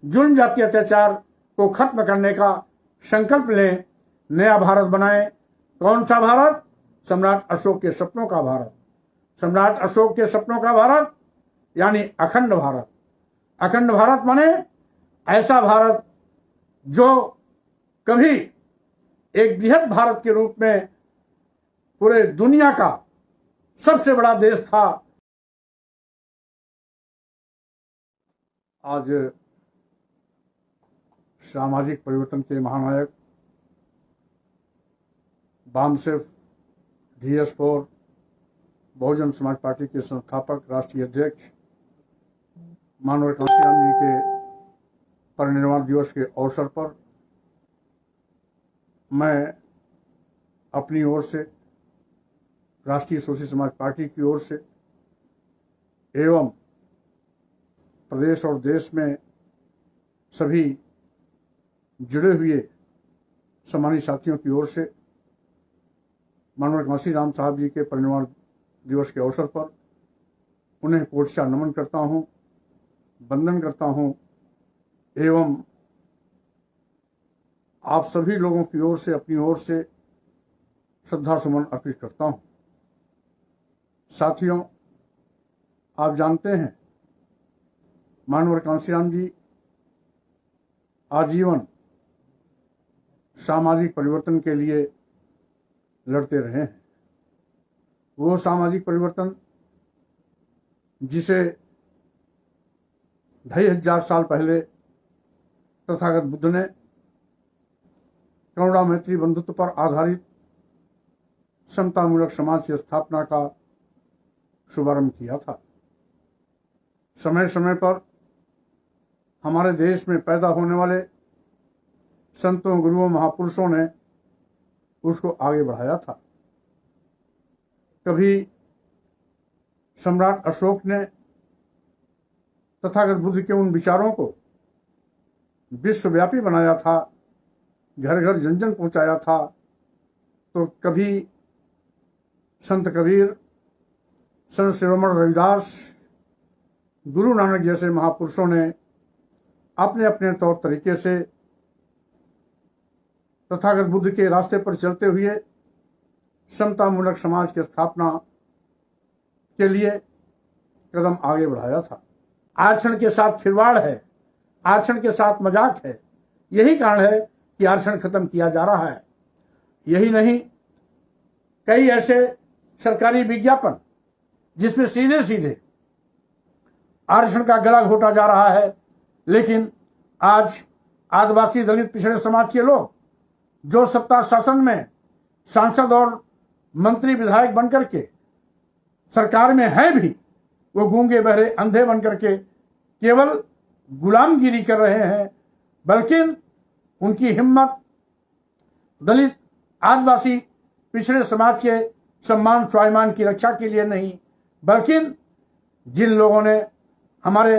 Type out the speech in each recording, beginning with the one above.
जुल्म जातीय अत्याचार को खत्म करने का संकल्प लें, नया भारत बनाएं। कौन सा भारत? सम्राट अशोक के सपनों का भारत। सम्राट अशोक के सपनों का भारत यानी अखंड भारत। अखंड भारत माने ऐसा भारत जो कभी एक बृहद भारत के रूप में पूरे दुनिया का सबसे बड़ा देश था। आज सामाजिक परिवर्तन के महानायक बामसेफ DS4 बहुजन समाज पार्टी के संस्थापक राष्ट्रीय अध्यक्ष माननीय कांशीराम जी के परिनिर्वाण दिवस के अवसर पर मैं अपनी ओर से, राष्ट्रीय सोशलिस्ट समाज पार्टी की ओर से एवं प्रदेश और देश में सभी जुड़े हुए सम्मानित साथियों की ओर से माननीय कांशीराम साहब जी के परिनिर्वाण दिवस के अवसर पर उन्हें कोटि नमन करता हूं, वंदन करता हूं एवं आप सभी लोगों की ओर से, अपनी ओर से श्रद्धा सुमन अर्पित करता हूं। साथियों, आप जानते हैं माननीय कांशीराम जी आजीवन सामाजिक परिवर्तन के लिए लड़ते रहे हैं। वो सामाजिक परिवर्तन जिसे 2500 साल पहले तथागत बुद्ध ने करुणा मैत्री बंधुत्व पर आधारित समतामूलक समाज की स्थापना का शुभारंभ किया था। समय समय पर हमारे देश में पैदा होने वाले संतों, गुरुओं, महापुरुषों ने उसको आगे बढ़ाया था। कभी सम्राट अशोक ने तथागत बुद्ध के उन विचारों को विश्वव्यापी बनाया था, घर घर जन जन पहुंचाया था, तो कभी संत कबीर, संत शिरोमणि रविदास, गुरु नानक जैसे महापुरुषों ने अपने अपने तौर तरीके से तथागत बुद्ध के रास्ते पर चलते हुए समतामूलक समाज की स्थापना के लिए कदम आगे बढ़ाया था। आरक्षण के साथ खिलवाड़ है, आरक्षण के साथ मजाक है। यही कारण है कि आरक्षण खत्म किया जा रहा है। यही नहीं, कई ऐसे सरकारी विज्ञापन जिसमें सीधे सीधे आरक्षण का गला घोटा जा रहा है, लेकिन आज आदिवासी, दलित, पिछड़े समाज के लोग जो सत्ता शासन में सांसद और मंत्री, विधायक बनकर के सरकार में है भी, वो गूंगे बहरे अंधे बनकर के केवल गुलामगिरी कर रहे हैं, बल्कि उनकी हिम्मत दलित, आदिवासी, पिछड़े समाज के सम्मान स्वाभिमान की रक्षा के लिए नहीं, बल्कि जिन लोगों ने हमारे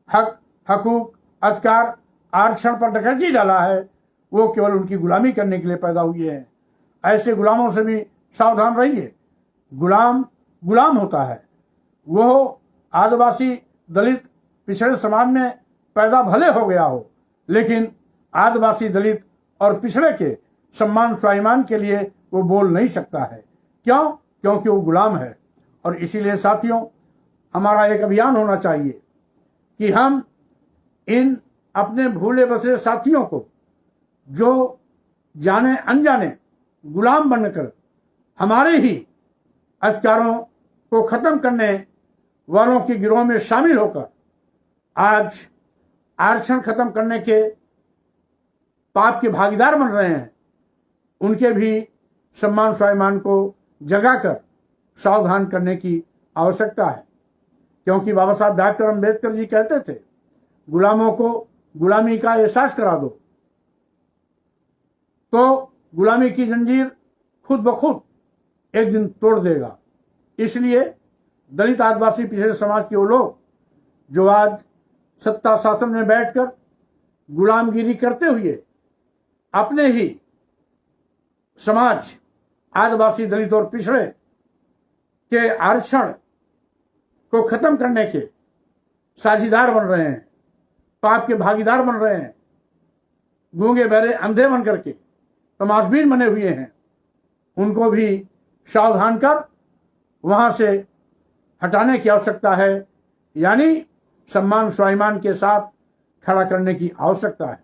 हक, हकूक, अधिकार, आरक्षण पर डकैती डाला है, वो केवल उनकी गुलामी करने के लिए पैदा हुए हैं। ऐसे गुलामों से भी सावधान रहिए। गुलाम गुलाम होता है, वो आदिवासी, दलित, पिछड़े समाज में पैदा भले हो गया हो, लेकिन आदिवासी, दलित और पिछड़े के सम्मान स्वाभिमान के लिए वो बोल नहीं सकता है। क्यों? क्योंकि वो गुलाम है। और इसीलिए साथियों, हमारा एक अभियान होना चाहिए कि हम इन अपने भूले बसरे साथियों को, जो जाने अनजाने गुलाम बनकर हमारे ही अधिकारों को खत्म करने वालों के गिरोह में शामिल होकर आज आरक्षण खत्म करने के पाप के भागीदार बन रहे हैं, उनके भी सम्मान स्वाभिमान को जगाकर सावधान करने की आवश्यकता है। क्योंकि बाबा साहब डॉक्टर अम्बेडकर जी कहते थे, गुलामों को गुलामी का एहसास करा दो तो गुलामी की जंजीर खुद ब खुद एक दिन तोड़ देगा। इसलिए दलित, आदिवासी, पिछड़े समाज के वो लोग जो आज सत्ता शासन में बैठकर गुलामगिरी करते हुए अपने ही समाज, आदिवासी, दलित और पिछड़े के आरक्षण को खत्म करने के साझीदार बन रहे हैं, पाप के भागीदार बन रहे हैं, गूंगे बहरे अंधे बन करके तमाशबीन बने हुए हैं, उनको भी सावधान कर वहां से हटाने की आवश्यकता है, यानी सम्मान स्वाभिमान के साथ खड़ा करने की आवश्यकता है।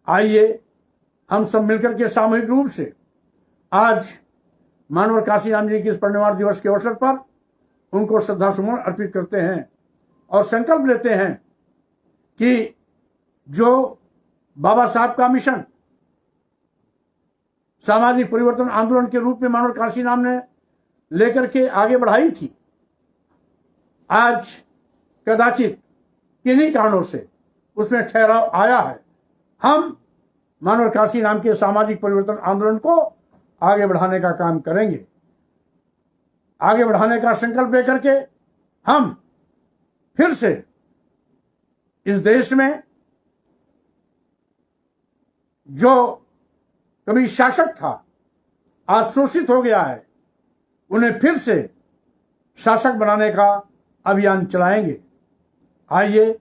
आइए हम सब मिलकर के सामूहिक रूप से आज मानवर काशीराम जी के इस परिनिर्वाण दिवस के अवसर पर उनको श्रद्धासुमन अर्पित करते हैं और संकल्प लेते हैं कि जो बाबा साहब का मिशन सामाजिक परिवर्तन आंदोलन के रूप में मानवर काशीराम ने लेकर के आगे बढ़ाई थी, आज कदाचित किन्हीं कारणों से उसमें ठहराव आया है। हम मानवर काशीराम के सामाजिक परिवर्तन आंदोलन को आगे बढ़ाने का काम करेंगे। आगे बढ़ाने का संकल्प लेकर के हम फिर से इस देश में जो कभी शासक था, आज शोषित हो गया है, उन्हें फिर से शासक बनाने का अभियान चलाएंगे। आइए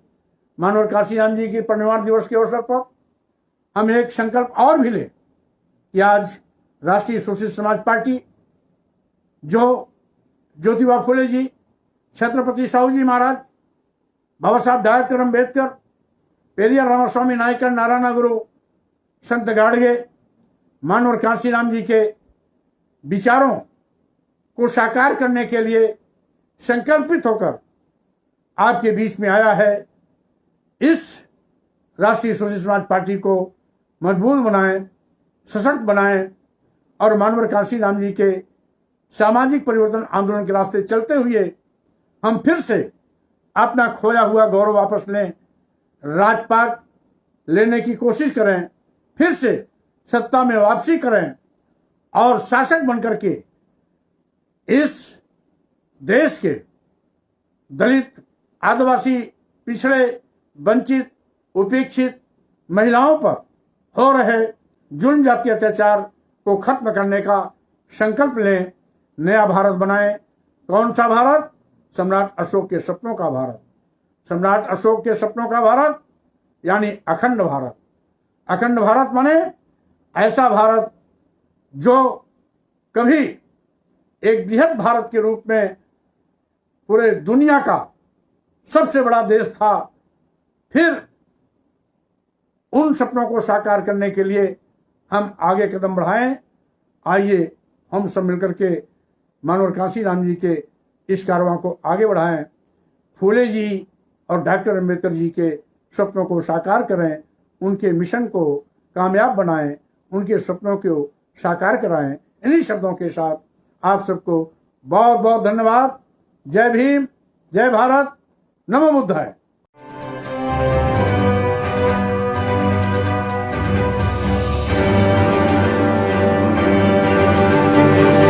मानवर काशीराम जी के परिनिर्वाण दिवस के अवसर पर हम एक संकल्प और भी लें कि आज राष्ट्रीय शोषित समाज पार्टी, जो ज्योतिबा फुले जी, छत्रपति साहू जी महाराज, बाबा साहब डॉक्टर अम्बेडकर, पेरियार रामास्वामी नायकर, नारायण गुरु, संत गाडगे, मानवर काशीराम जी के विचारों को साकार करने के लिए संकल्पित होकर आपके बीच में आया है। इस राष्ट्रीय शोषित समाज पार्टी को मजबूत बनाएं, सशक्त बनाएं और मानवर काशीराम जी के सामाजिक परिवर्तन आंदोलन के रास्ते चलते हुए हम फिर से अपना खोया हुआ गौरव वापस लें, राजपाट लेने की कोशिश करें, फिर से सत्ता में वापसी करें और शासक बनकर के इस देश के दलित, आदिवासी, पिछड़े, वंचित, उपेक्षित महिलाओं पर हो रहे जुल्म, जातीय अत्याचार को खत्म करने का संकल्प लें। नया भारत बनाएं। कौन सा भारत? सम्राट अशोक के सपनों का भारत। सम्राट अशोक के सपनों का भारत यानी अखंड भारत। अखंड भारत माने ऐसा भारत जो कभी एक बृहद भारत के रूप में पूरे दुनिया का सबसे बड़ा देश था। फिर उन सपनों को साकार करने के लिए हम आगे कदम बढ़ाएं। आइए हम सब मिलकर के मानवर काशीराम जी के इस कारवां को आगे बढ़ाएं। फूले जी और डॉक्टर अम्बेडकर जी के सपनों को साकार करें, उनके मिशन को कामयाब बनाएं, उनके सपनों को साकार कराएं। इन्हीं शब्दों के साथ आप सबको बहुत बहुत धन्यवाद। जय भीम, जय भारत, नमो बुद्धाय।